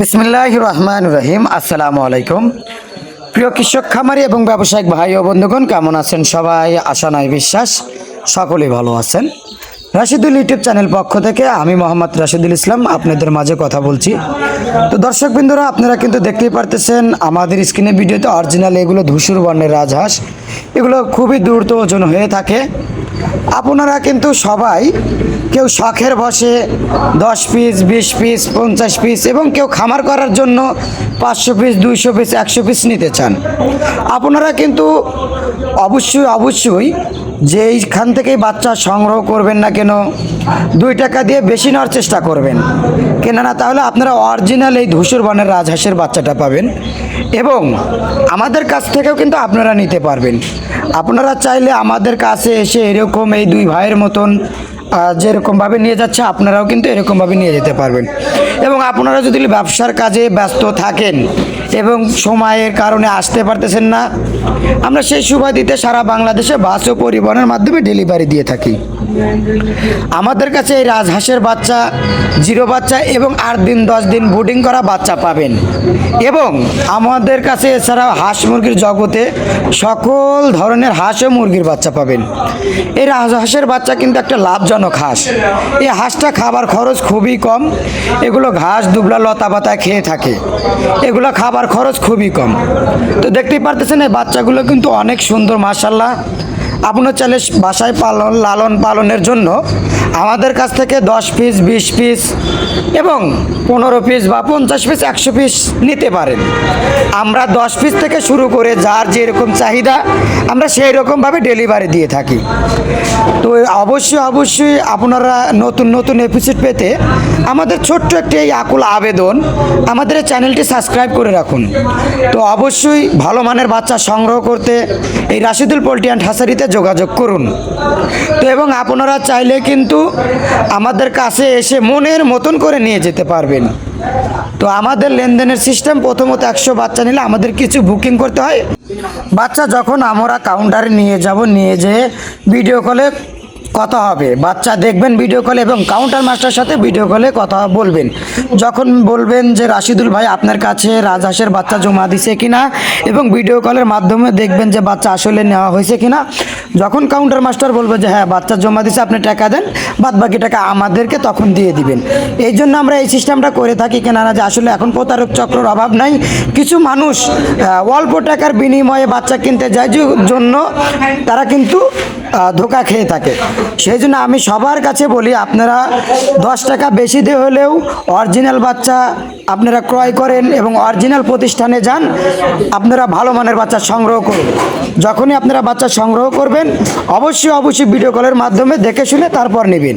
বিসমিল্লাহির রহমানির রহিম। আসসালামু আলাইকুম প্রিয় কৃষক খামারি এবং ব্যবসায়িক ভাই ও বন্ধুগণ, কেমন আছেন সবাই? আশা নয় বিশ্বাস সকলেই ভালো আছেন। রাশিদুল ইউটিউব চ্যানেল পক্ষ থেকে আমি মোহাম্মদ রাশিদুল ইসলাম আপনাদের মাঝে কথা বলছি। তো দর্শকবৃন্দরা, আপনারা কিন্তু দেখতেই পারতেছেন আমাদের স্ক্রিনে ভিডিওতে অরিজিনাল এগুলো ধূসর বর্ণের রাজহাঁস, এগুলো খুবই দ্রুত ওজন হয়ে থাকে। আপনারা কিন্তু সবাই কেউ শখের বসে 10 পিস 20 পিস 50 পিস এবং কেউ খামার করার জন্য 500 পিস 200 পিস 100 পিস নিতে চান। আপনারা কিন্তু অবশ্যই যেইখান থেকেই বাচ্চা সংগ্রহ করবেন না কেন 2 টাকা দিয়ে বেশি নেওয়ার চেষ্টা করবেন, কেননা তাহলে আপনারা অরিজিনাল এই ধূসর বর্ণের রাজহাঁসের বাচ্চাটা পাবেন এবং আমাদের কাছ থেকেও কিন্তু আপনারা নিতে পারবেন। আপনারা চাইলে আমাদের কাছে এসে এরকম এই দুই ভাইয়ের মতন যেরকমভাবে নিয়ে যাচ্ছে আপনারাও কিন্তু এরকমভাবে নিয়ে যেতে পারবেন। এবং আপনারা যদি ব্যবসার কাজে ব্যস্ত থাকেন এবং সময়ের কারণে আসতে পারতেছেন না, আমরা সেই সুবাদিতে সারা বাংলাদেশে বাস ও পরিবহনের মাধ্যমে ডেলিভারি দিয়ে থাকি। আমাদের কাছে এই রাজহাঁসের বাচ্চা, জিরো বাচ্চা এবং 8 দিন 10 দিন ব্রুডিং করা বাচ্চা পাবেন। এবং আমাদের কাছে এছাড়াও হাঁস মুরগির জগতে সকল ধরনের হাঁস ও মুরগির বাচ্চা পাবেন। এই রাজহাঁসের বাচ্চা কিন্তু একটা লাভজনক হাঁস। এই হাঁসটা খাবার খরচ খুবই কম, এগুলো ঘাস দুবলা লতা পাতা খেয়ে থাকে, এগুলো খাবার খরচ খুবই কম। তো দেখতেই পারতেছেন এই বাচ্চাগুলো কিন্তু অনেক সুন্দর, মাশাআল্লাহ। আপনার চাইলে বাসায় লালন পালনের জন্য আমাদের কাছ থেকে 10 পিস 20 পিস এবং 15 পিস বা 50 পিস 100 পিস নিতে পারেন। আমরা 10 পিস থেকে শুরু করে যার যেরকম চাহিদা আমরা সেই রকমভাবে ডেলিভারি দিয়ে থাকি। তো অবশ্যই আপনারা নতুন এপিসোড পেতে আমাদের ছোট্ট একটি এই আকুল আবেদন, আমাদের এই চ্যানেলটি সাবস্ক্রাইব করে রাখুন। তো অবশ্যই ভালো মানের বাচ্চা সংগ্রহ করতে এই রাশিদুল পোল্ট্রি অ্যান্ড হ্যাচারিতে যোগাযোগ করুন। তো এবং আপনারা চাইলে কিন্তু আমাদের কাছে এসে মনের মতন করে নিয়ে যেতে পারবেন। তো আমাদের লেনদেনের সিস্টেম, প্রথমত 100 বাচ্চা নিলে আমাদের কিছু বুকিং করতে হয়। বাচ্চা যখন আমরা কাউন্টারে নিয়ে যাব, নিয়ে যেয়ে ভিডিও কলে কথা হবে, বাচ্চা দেখবেন ভিডিও কলে এবং কাউন্টার মাস্টারের সাথে ভিডিও কলে কথা বলবেন। যখন বলবেন যে রাশিদুল ভাই আপনার কাছে রাজহাঁসের বাচ্চা জমা দিছে কিনা, এবং ভিডিও কলের মাধ্যমে দেখবেন যে বাচ্চা আসলে নেওয়া হয়েছে কিনা। যখন কাউন্টার মাস্টার বলবে যে হ্যাঁ বাচ্চা জমা দিছে, আপনি টাকা দেন, বাদ বাকি টাকা আমাদেরকে তখন দিয়ে দিবেন। এই জন্য আমরা এই সিস্টেমটা করে থাকি, কেননা যে আসলে এখন প্রতারক চক্রের অভাব নাই। কিছু মানুষ অল্প টাকার বিনিময়ে বাচ্চা কিনতে যায়, জন্য তারা কিন্তু ধোঁকা খেয়ে থাকে। সেই জন্য আমি সবার কাছে বলি, আপনারা 10 টাকা বেশি দিয়ে হলেও অরিজিনাল বাচ্চা আপনারা ক্রয় করেন এবং অরিজিনাল প্রতিষ্ঠানে যান, আপনারা ভালো মানের বাচ্চা সংগ্রহ করুন। যখনই আপনারা বাচ্চা সংগ্রহ করবেন অবশ্যই ভিডিও কলের মাধ্যমে দেখে শুনে তারপর নেবেন।